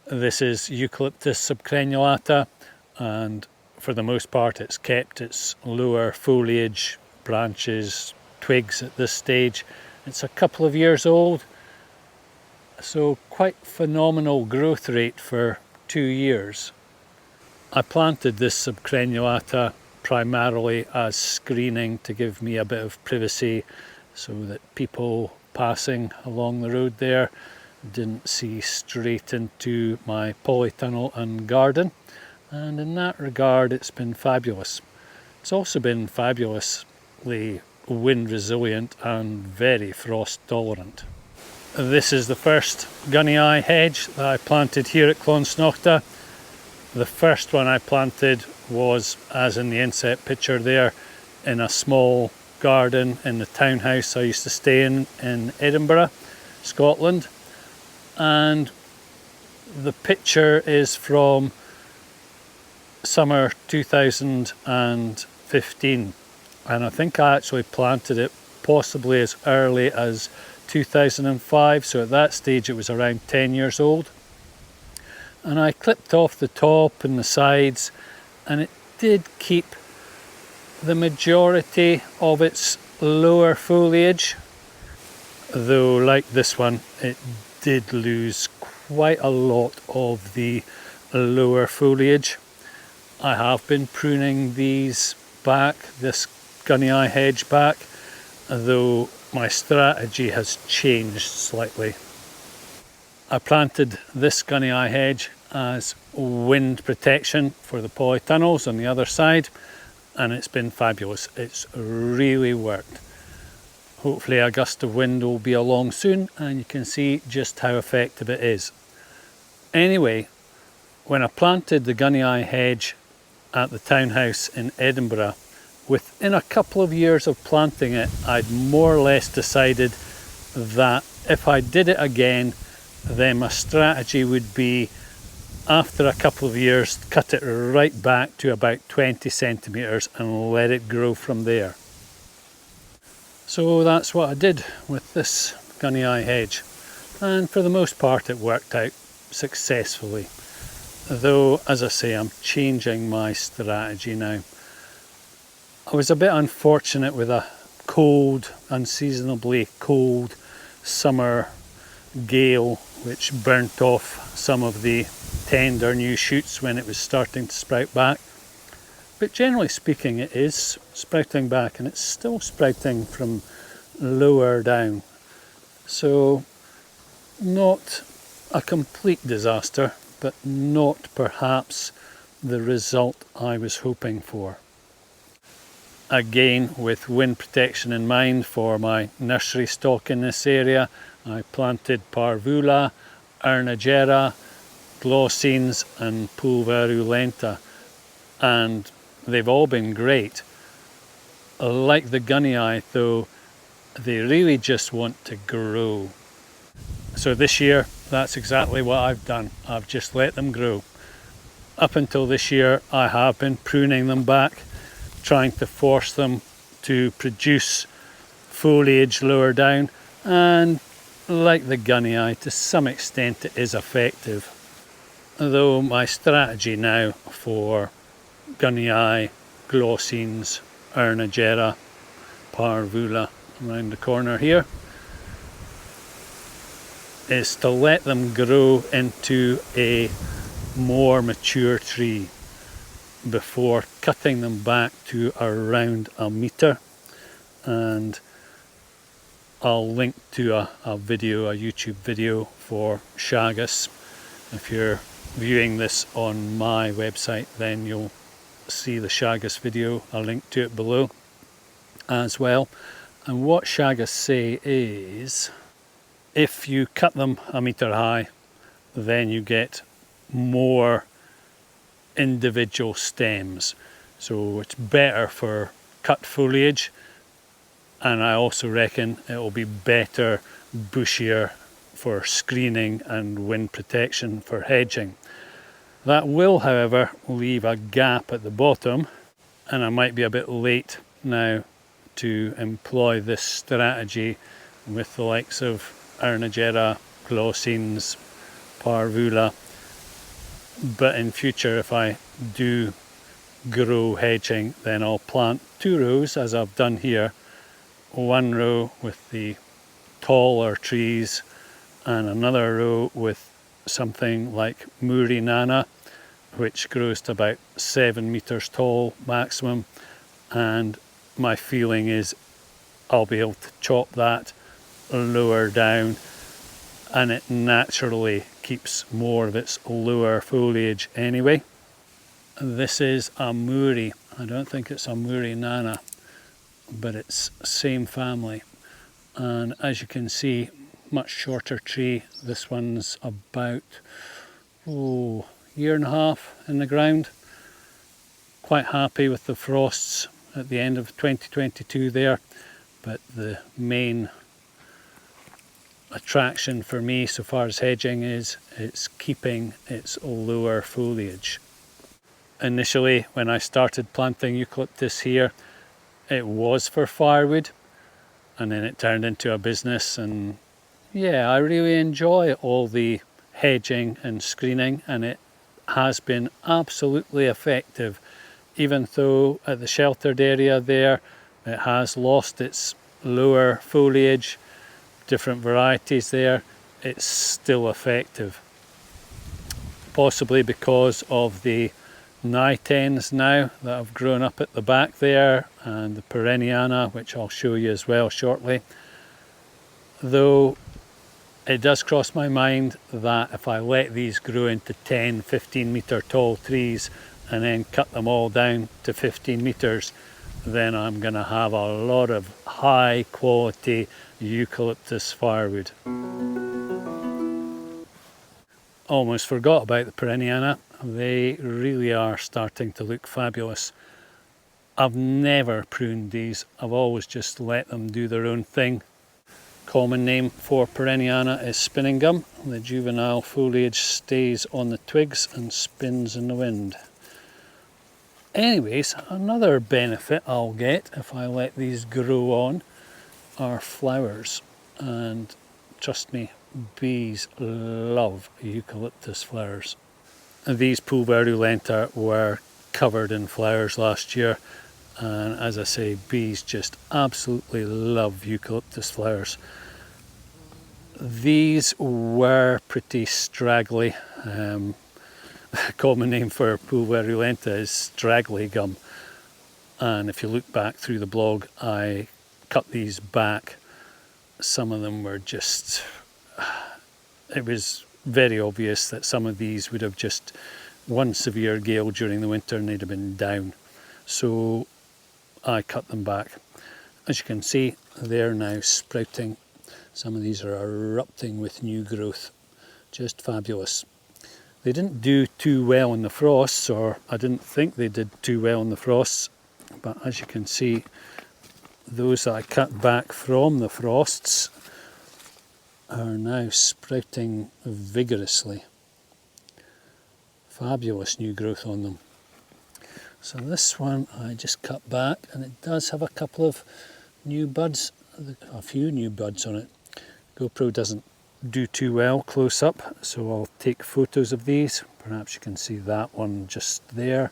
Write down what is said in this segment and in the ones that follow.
This is Eucalyptus subcrenulata, and for the most part it's kept its lower foliage, branches, twigs at this stage. It's a couple of years old, so quite phenomenal growth rate for 2 years. I planted this subcrenulata primarily as screening to give me a bit of privacy so that people passing along the road there didn't see straight into my polytunnel and garden, and in that regard it's been fabulous. It's also been fabulously wind resilient and very frost tolerant. This is the first gunny eye hedge that I planted here at Clonsnachta. The first one I planted was, as in the inset picture there, in a small garden in the townhouse I used to stay in Edinburgh, Scotland. And the picture is from summer 2015, and I think I actually planted it possibly as early as 2005, so at that stage it was around 10 years old. And I clipped off the top and the sides, and it did keep the majority of its lower foliage, though like this one it did lose quite a lot of the lower foliage. I have been pruning these back, this gunny eye hedge back, though my strategy has changed slightly. I planted this gunny eye hedge as wind protection for the polytunnels on the other side, and it's been fabulous. It's really worked. Hopefully a gust of wind will be along soon and you can see just how effective it is. Anyway, when I planted the gunny eye hedge at the townhouse in Edinburgh, within a couple of years of planting it, I'd more or less decided that if I did it again, then my strategy would be, after a couple of years, cut it right back to about 20 centimetres and let it grow from there. So that's what I did with this gunny eye hedge, and for the most part it worked out successfully, though as I say I'm changing my strategy now. I was a bit unfortunate with a cold, unseasonably cold summer gale which burnt off some of the tender new shoots when it was starting to sprout back. But generally speaking it is sprouting back, and it's still sprouting from lower down. So not a complete disaster, but not perhaps the result I was hoping for. Again, with wind protection in mind for my nursery stock in this area, I planted Parvula, Arnagera, Glossines and Pulverulenta, and they've all been great. Like the gunny eye though, they really just want to grow. So this year, that's exactly what I've done. I've just let them grow. Up until this year, I have been pruning them back, trying to force them to produce foliage lower down, and like the gunny eye, to some extent it is effective. Though my strategy now for gunny eye, Glossines, Arnagera, Parvula around the corner here is to let them grow into a more mature tree before cutting them back to around a metre. And I'll link to a YouTube video for Shagus. If you're viewing this on my website, then you'll see the Shagus video. I'll link to it below as well. And what Shagus say is, if you cut them a metre high, then you get more individual stems. So it's better for cut foliage, and I also reckon it will be better, bushier for screening and wind protection for hedging. That will, however, leave a gap at the bottom, and I might be a bit late now to employ this strategy with the likes of Arnagera, Glossines, Parvula, But in future, if I do grow hedging, then I'll plant 2 rows as I've done here. 1 row with the taller trees and another row with something like Muri Nana, which grows to about 7 meters tall maximum, and my feeling is I'll be able to chop that lower down and it naturally keeps more of its lower foliage anyway. This is a Muri. I don't think it's a Muri Nana, but it's same family. And as you can see, much shorter tree. This one's about year and a half in the ground. Quite happy with the frosts at the end of 2022 there, but the main attraction for me so far as hedging is it's keeping its lower foliage. Initially, when I started planting eucalyptus here, it was for firewood, and then it turned into a business, and yeah, I really enjoy all the hedging and screening, and it has been absolutely effective. Even though at the sheltered area there it has lost its lower foliage, different varieties there, it's still effective. Possibly because of the nitens now that have grown up at the back there, and the perenniana, which I'll show you as well shortly. Though it does cross my mind that if I let these grow into 10-15 meter tall trees and then cut them all down to 15 meters, then I'm going to have a lot of high quality eucalyptus firewood. Almost forgot about the perenniana. They really are starting to look fabulous. I've never pruned these, I've always just let them do their own thing. Common name for perenniana is spinning gum. The juvenile foliage stays on the twigs and spins in the wind. Anyways, another benefit I'll get if I let these grow on are flowers, and trust me, bees love eucalyptus flowers. These pulverulenta were covered in flowers last year, and as I say, bees just absolutely love eucalyptus flowers. These were pretty straggly. The common name for pulverulenta is straggly gum, and if you look back through the blog, I cut these back. Some of them were just, it was very obvious that some of these would have just one severe gale during the winter and they'd have been down, so I cut them back. As you can see, they're now sprouting. Some of these are erupting with new growth, just fabulous. They didn't do too well in the frosts, or I didn't think they did too well in the frosts, but as you can see, those that I cut back from the frosts are now sprouting vigorously. Fabulous new growth on them. So this one I just cut back, and it does have a couple of new buds, a few new buds on it. GoPro doesn't do too well close up, so I'll take photos of these. Perhaps you can see that one just there,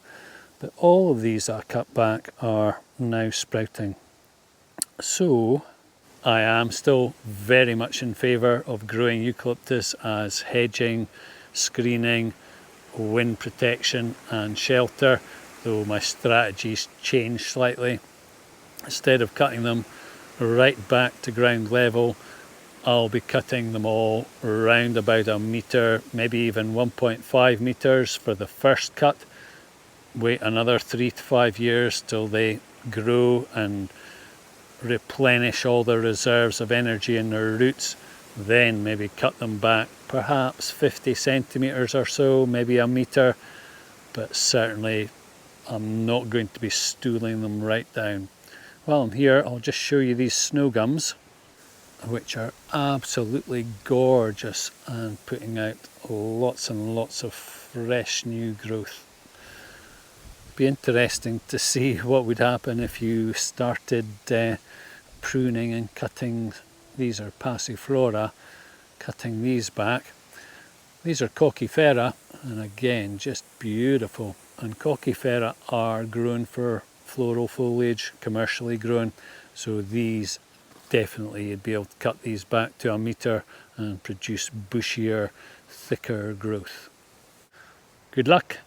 but all of these that I cut back are now sprouting. So I am still very much in favour of growing eucalyptus as hedging, screening, wind protection and shelter, though my strategy's changed slightly. Instead of cutting them right back to ground level, I'll be cutting them all around about a metre, maybe even 1.5 metres for the first cut. Wait another 3 to 5 years till they grow and replenish all the reserves of energy in their roots. Then maybe cut them back perhaps 50 centimetres or so, maybe a metre, but certainly I'm not going to be stooling them right down. While I'm here, I'll just show you these snow gums, which are absolutely gorgeous and putting out lots and lots of fresh new growth. Be interesting to see what would happen if you started pruning and cutting. These are passiflora, cutting these back. These are coccifera, And again, just beautiful. And coccifera are grown for floral foliage, commercially grown, so these definitely you'd be able to cut these back to 1 metre and produce bushier, thicker growth. Good luck.